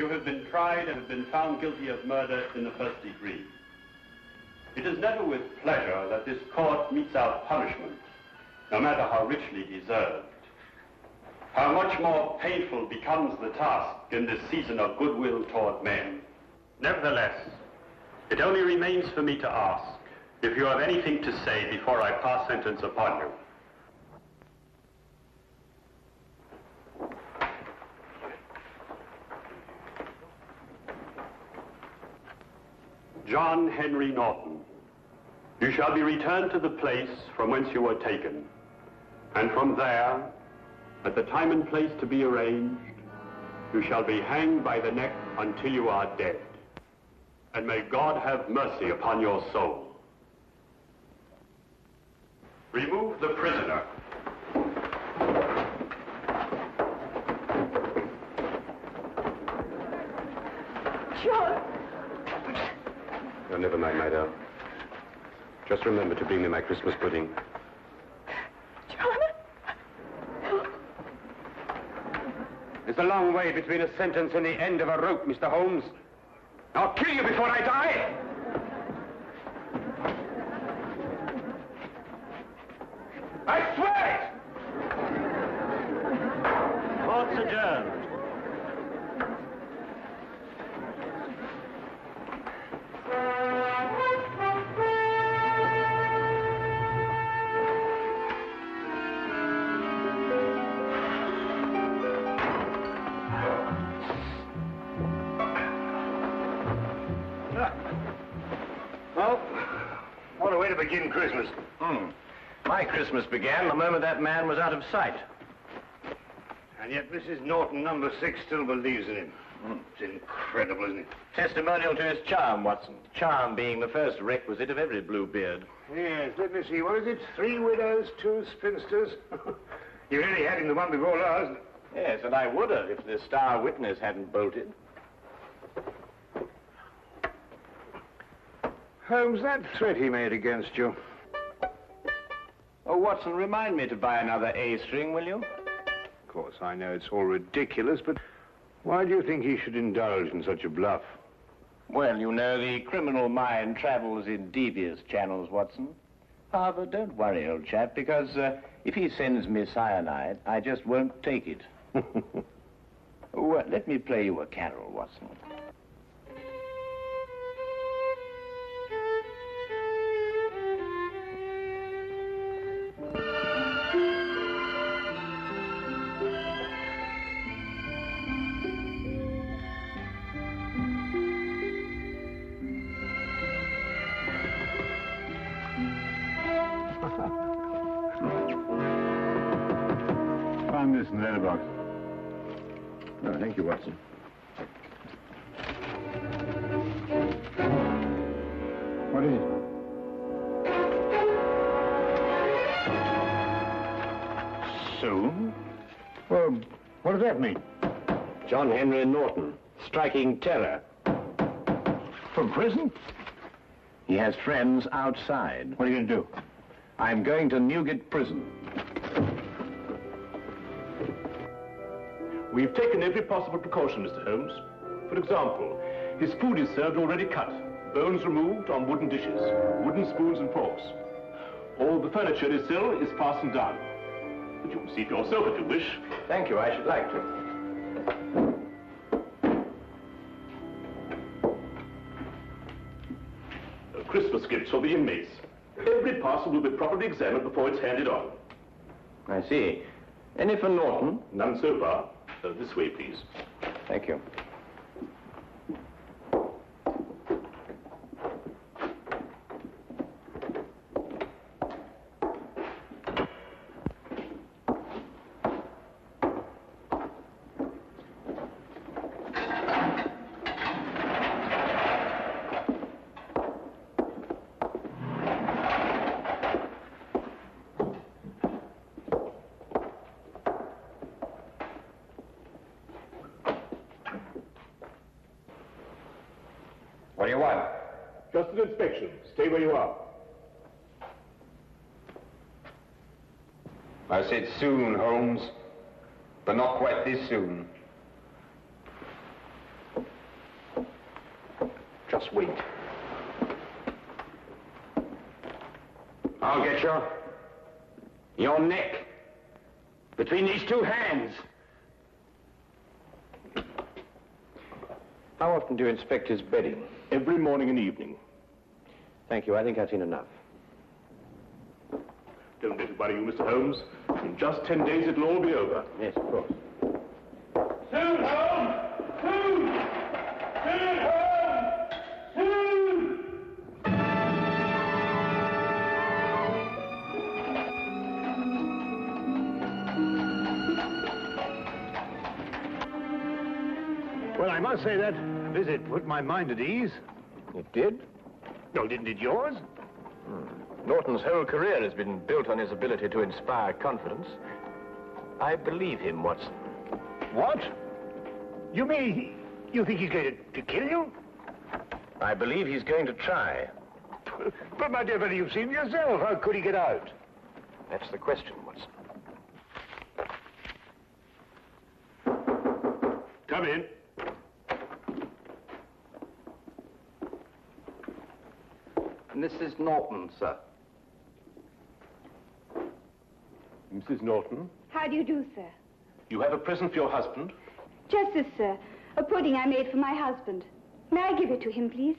You have been tried and have been found guilty of murder in the first degree. It is never with pleasure that this court metes out punishment, no matter how richly deserved. How much more painful becomes the task in this season of goodwill toward men. Nevertheless, it only remains for me to ask if you have anything to say before I pass sentence upon you. John Henry Norton, you shall be returned to the place from whence you were taken, and from there, at the time and place to be arranged, you shall be hanged by the neck until you are dead. And may God have mercy upon your soul. Remove the prisoner. John! Oh, never mind, my darling. Just remember to bring me my Christmas pudding. John? There's a long way between a sentence and the end of a rope, Mr. Holmes. I'll kill you before I die! I swear it! Court's adjourned. What a way to begin Christmas. My Christmas began the moment that man was out of sight. And yet Mrs. Norton, number 6, still believes in him. It's incredible, isn't it? Testimonial to his charm, Watson. Charm being the first requisite of every Bluebeard. Yes, let me see. What is it? 3 widows, 2 spinsters. You really had him the one before last. Yes, and I would have if the star witness hadn't bolted. Holmes, that threat he made against you. Oh, Watson, remind me to buy another A string, will you? Of course, I know it's all ridiculous, but why do you think he should indulge in such a bluff? Well, you know, the criminal mind travels in devious channels, Watson. However, don't worry, old chap, because if he sends me cyanide, I just won't take it. Well, let me play you a carol, Watson. Find this in the letterbox. Oh, thank you, Watson. What is it? Soon? Well, what does that mean? John Henry Norton, striking terror. From prison? He has friends outside. What are you going to do? I'm going to Newgate Prison. We've taken every possible precaution, Mr. Holmes. For example, his food is served already cut, bones removed on wooden dishes, wooden spoons and forks. All the furniture is fastened down. But you can see for yourself if you wish. Thank you, I should like to. Christmas gifts for the inmates. Every parcel will be properly examined before it's handed on. I see. Any for Norton? None so far. This way, please. Thank you. What do you want? Just an inspection. Stay where you are. I said soon, Holmes, but not quite this soon. Just wait. I'll get you. Your neck. Between these two hands. How often do you inspect his bedding? Every morning and evening. Thank you. I think I've seen enough. Don't let it worry you, Mr. Holmes. In just 10 days, it'll all be over. Yes, of course. Soon, Holmes! Soon! Soon, Holmes! Soon! Well, I must say that visit put my mind at ease. It did? No, didn't it yours? Norton's whole career has been built on his ability to inspire confidence. I believe him, Watson. What? You mean you think he's going to kill you? I believe he's going to try. But, my dear fellow, you've seen yourself. How could he get out? That's the question, Watson. Come in. Mrs. Norton, sir. Mrs. Norton, How do you do, sir? you have a present for your husband? Just this, sir. A pudding I made for my husband. May I give it to him, please?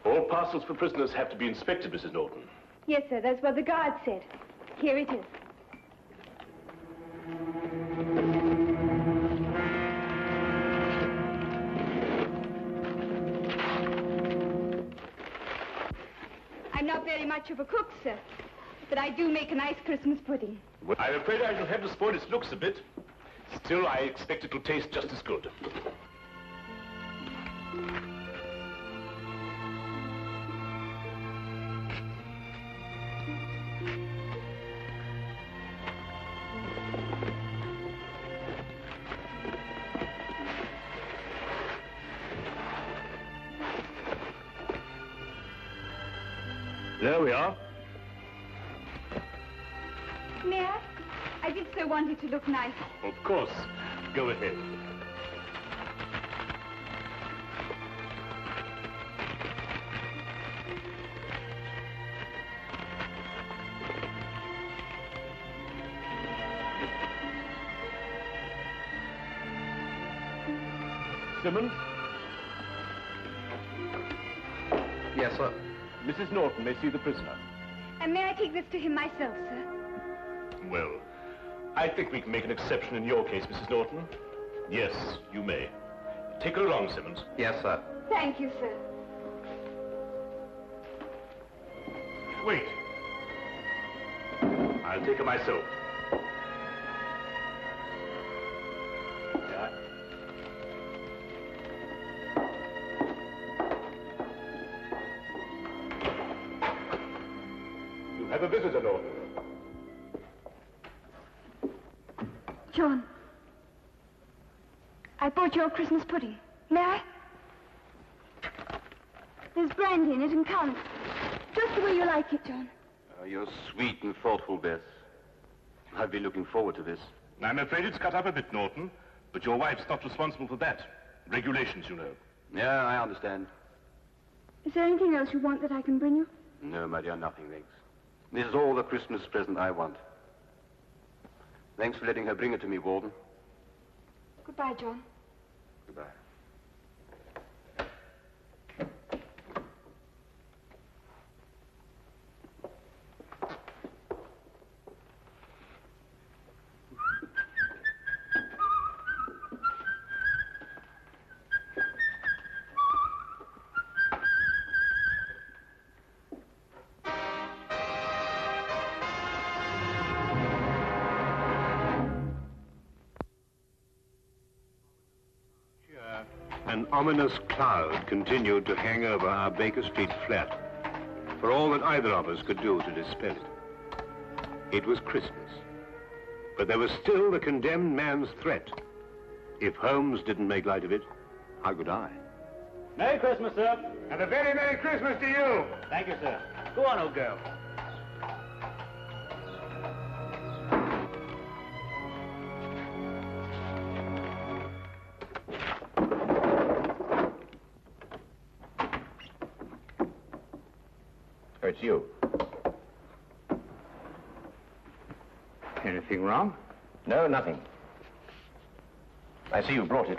All parcels for prisoners have to be inspected, Mrs. Norton. Yes, sir. That's what the guard said. Here it is. I'm not very much of a cook, sir, but I do make a nice Christmas pudding. Well, I'm afraid I shall have to spoil its looks a bit. Still, I expect it will taste just as good. There we are. May I? I did so want it to look nice. Of course. Go ahead. Simmons? Yes, sir. Mrs. Norton may see the prisoner. And may I take this to him myself, sir? Well, I think we can make an exception in your case, Mrs. Norton. Yes, you may. Take her along, Simmons. Yes, sir. Thank you, sir. Wait. I'll take her myself. Yeah. You have a visitor, Norton. John, I bought your Christmas pudding. May I? There's brandy in it and currants. Just the way you like it, John. You're sweet and thoughtful, Bess. I've been looking forward to this. I'm afraid it's cut up a bit, Norton, but your wife's not responsible for that. Regulations, you know. Yeah, I understand. Is there anything else you want that I can bring you? No, my dear, nothing, thanks. This is all the Christmas present I want. Thanks for letting her bring it to me, Warden. Goodbye, John. Goodbye. An ominous cloud continued to hang over our Baker Street flat, for all that either of us could do to dispel it. It was Christmas, but there was still the condemned man's threat. If Holmes didn't make light of it, how could I? Merry Christmas, sir. And a very Merry Christmas to you. Thank you, sir. Go on, old girl. It's you. Anything wrong? No, nothing. I see you brought it.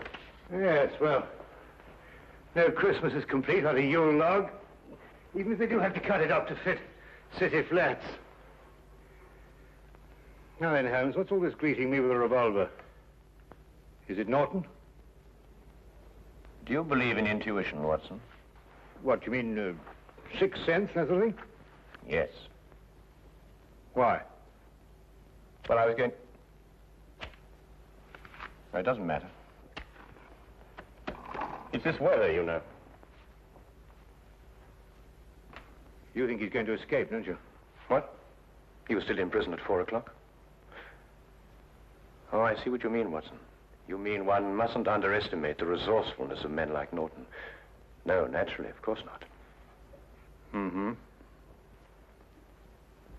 Yes, well, no Christmas is complete without a Yule log, even if they do have to cut it up to fit city flats. Now then, Holmes, what's all this greeting me with a revolver? Is it Norton? Do you believe in intuition, Watson? What, you mean sixth sense, that sort of thing? Yes. Why? Well, I was going... No, it doesn't matter. It's this weather, you know. You think he's going to escape, don't you? What? He was still in prison at 4 o'clock? Oh, I see what you mean, Watson. You mean one mustn't underestimate the resourcefulness of men like Norton. No, naturally, of course not. Mm-hmm.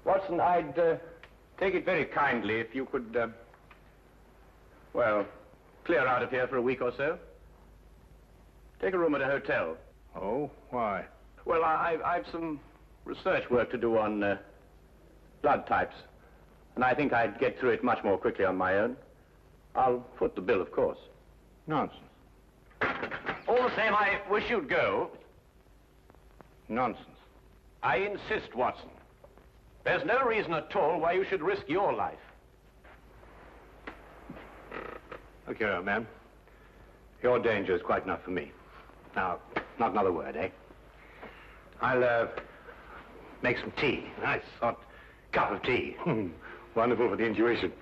Watson, I'd take it very kindly if you could, well, clear out of here for a week or so. Take a room at a hotel. Oh, why? Well, I've some research work to do on blood types, and I think I'd get through it much more quickly on my own. I'll foot the bill, of course. Nonsense. All the same, I wish you'd go. Nonsense. I insist, Watson. There's no reason at all why you should risk your life. Look here, old man. Your danger is quite enough for me. Now, not another word, eh? I'll, make some tea. Nice hot cup of tea. Wonderful for the intuition.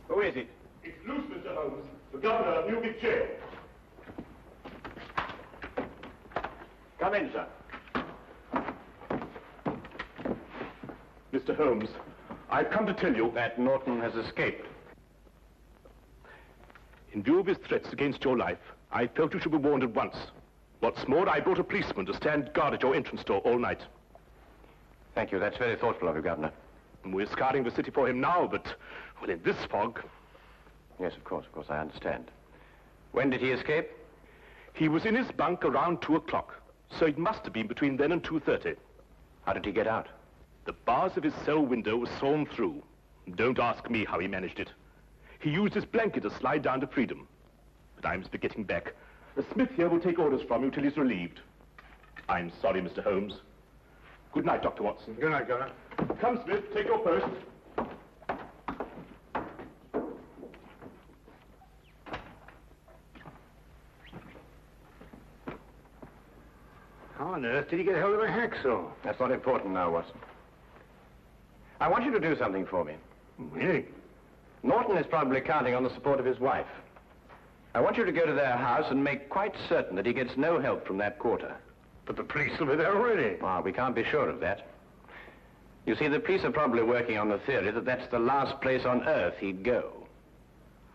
Who is it? It's loose, Mr. Holmes. The governor of Newgate Jail. Come in, sir. Mr. Holmes, I've come to tell you That Norton has escaped. in view of his threats against your life, I felt you should be warned at once. What's more, I brought a policeman to stand guard at your entrance door all night. Thank you. That's very thoughtful of you, Governor. And we're scouring the city for him now, but, well, in this fog... Yes, of course, I understand. When did he escape? He was in his bunk around 2 o'clock, so it must have been between then and 2:30. How did he get out? The bars of his cell window were sawn through. Don't ask me how he managed it. He used his blanket to slide down to freedom. But I must be getting back. The Smith here will take orders from you till he's relieved. I'm sorry, Mr. Holmes. Good night, Dr. Watson. Good night, Governor. Come, Smith, take your post. How on earth did he get hold of a hacksaw? That's not important now, Watson. I want you to do something for me. Really? Norton is probably counting on the support of his wife. I want you to go to their house and make quite certain that he gets no help from that quarter. But the police will be there already. Ah, we can't be sure of that. You see, the police are probably working on the theory that that's the last place on earth he'd go.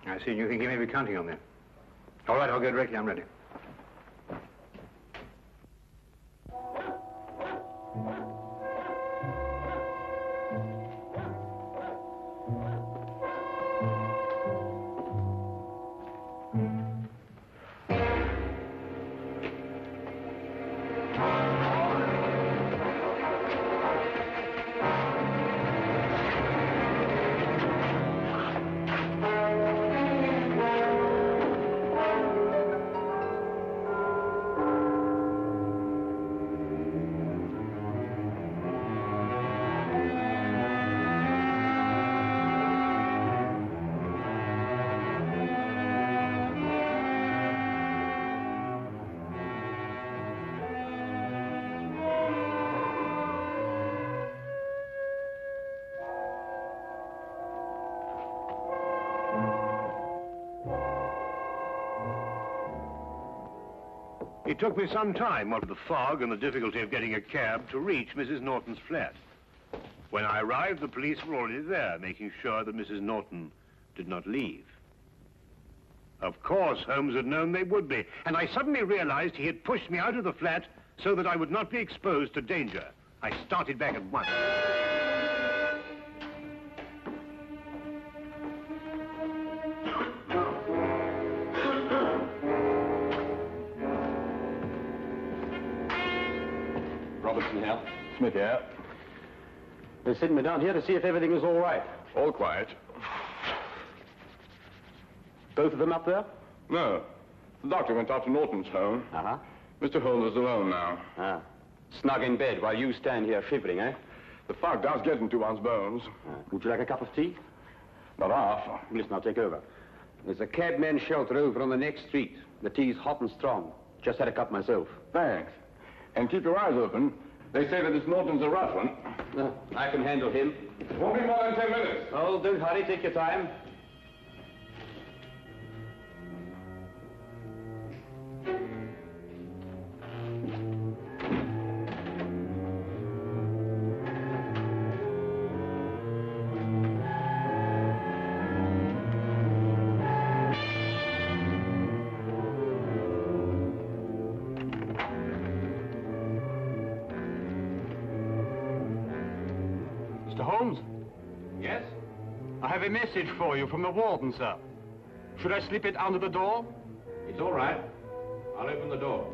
I see. You think he may be counting on them. All right, I'll go directly. I'm ready. It took me some time, what with the fog and the difficulty of getting a cab, to reach Mrs. Norton's flat. When I arrived, the police were already there, making sure that Mrs. Norton did not leave. Of course, Holmes had known they would be, and I suddenly realized he had pushed me out of the flat so that I would not be exposed to danger. I started back at once. Robertson here. Smith here. They're sitting me down here to see if everything is all right. All quiet. Both of them up there? No. The doctor went out to Norton's home. Uh-huh. Mr. Holmes is alone now. Ah. Snug in bed while you stand here shivering, eh? The fog does get into one's bones. Would you like a cup of tea? Not half. Listen, I'll take over. There's a cabman's shelter over on the next street. The tea's hot and strong. Just had a cup myself. Thanks. And keep your eyes open. They say that this Norton's a rough one. I can handle him. It won't be more than 10 minutes. Oh, don't hurry. Take your time. Mr. Holmes? Yes? I have a message for you from the warden, sir. Should I slip it under the door? It's all right. I'll open the door.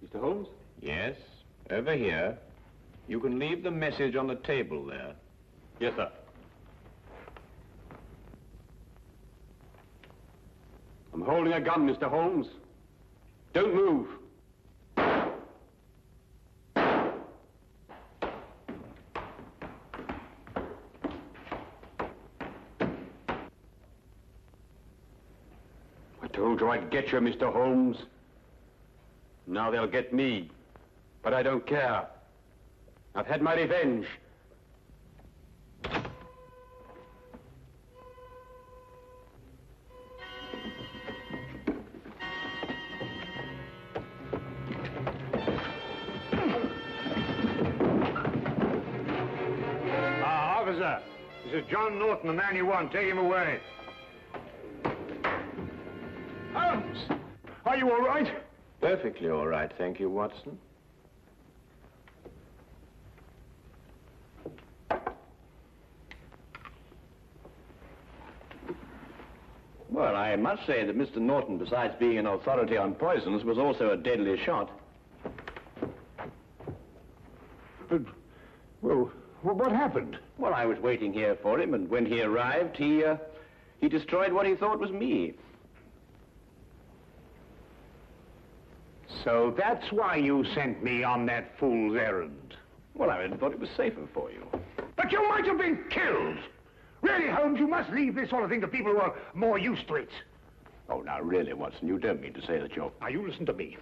Mr. Holmes? Yes, over here. You can leave the message on the table there. Yes, sir. I'm holding a gun, Mr. Holmes. Don't move. I told you I'd get you, Mr. Holmes. Now they'll get me. But I don't care. I've had my revenge. Officer, this is John Norton, the man you want. Take him away. Holmes! Are you all right? Perfectly all right, thank you, Watson. Well, I must say that Mr. Norton, besides being an authority on poisons, was also a deadly shot. But, well, what happened? Well, I was waiting here for him, and when he arrived, he destroyed what he thought was me. So that's why you sent me on that fool's errand. Well, I thought it was safer for you. But you might have been killed. Really, Holmes, you must leave this sort of thing to people who are more used to it. Oh, now, really, Watson, you don't mean to say that you're... Now, you listen to me.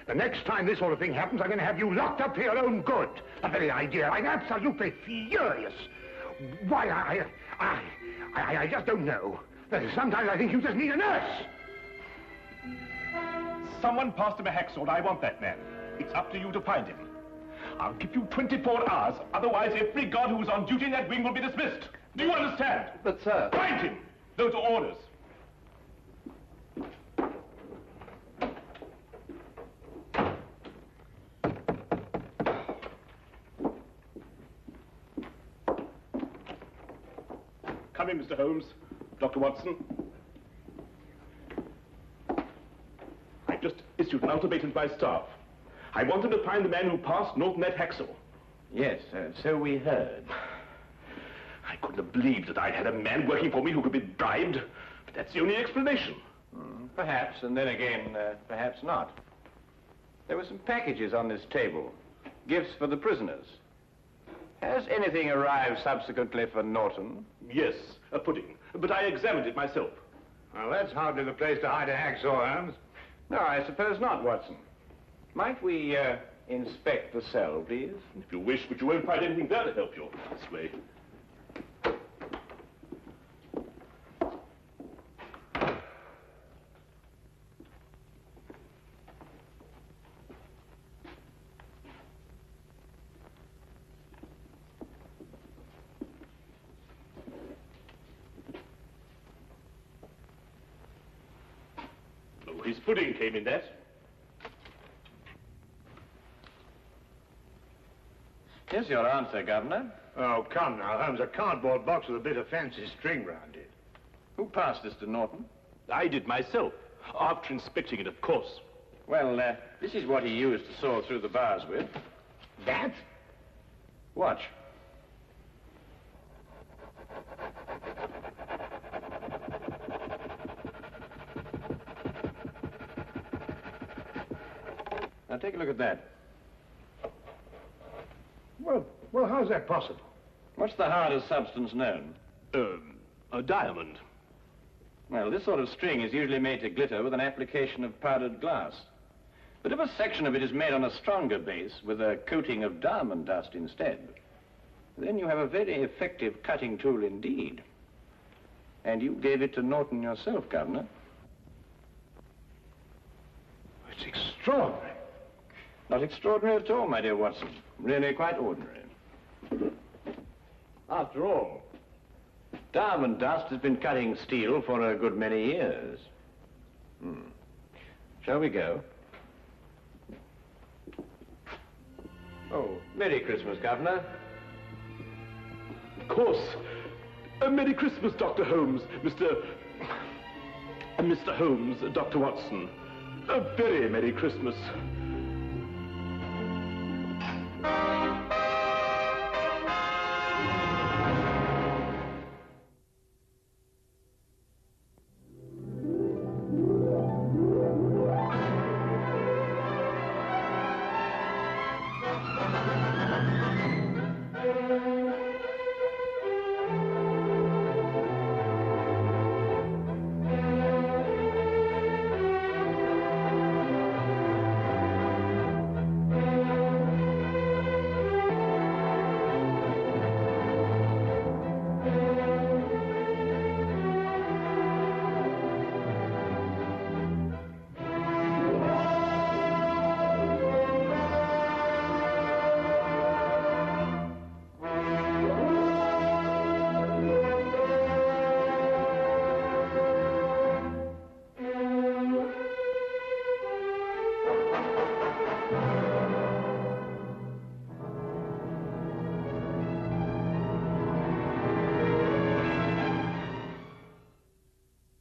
The next time this sort of thing happens, I'm going to have you locked up for your own good. The very idea, I'm absolutely furious. Why, I just don't know. Sometimes I think you just need a nurse. Someone passed him a hacksaw. I want that man. It's up to you to find him. I'll give you 24 hours. Otherwise, every guard who is on duty in that wing will be dismissed. Do you understand? But, sir... Find him! Those are orders. Come in, Mr. Holmes. Dr. Watson. I've just issued an ultimatum to my staff. I want them to find the man who passed Norton that hacksaw. Yes, so we heard. I couldn't have believed that I'd had a man working for me who could be bribed, but that's the only explanation. Perhaps, and then again, perhaps not. There were some packages on this table, gifts for the prisoners. Has anything arrived subsequently for Norton? Yes, a pudding, but I examined it myself. Well, that's hardly the place to hide a hacksaw, Holmes. No, I suppose not, Watson. Might we inspect the cell, please? If you wish, but you won't find anything there to help you. This way. Oh, his pudding came in that. Here's your answer, Governor. Oh, come now, Holmes. A cardboard box with a bit of fancy string round it. Who passed this to Norton? I did myself, after inspecting it, of course. Well, this is what he used to saw through the bars with. That? Watch. Now, take a look at that. Well, how's that possible? What's the hardest substance known? A diamond. Well, this sort of string is usually made to glitter with an application of powdered glass. But if a section of it is made on a stronger base with a coating of diamond dust instead, then you have a very effective cutting tool indeed. And you gave it to Norton yourself, Governor. It's extraordinary. Not extraordinary at all, my dear Watson. Really quite ordinary. After all, diamond dust has been cutting steel for a good many years. Shall we go? Oh, Merry Christmas, Governor. Of course. Merry Christmas, Dr. Holmes, Mr. Holmes, Dr. Watson. A very Merry Christmas.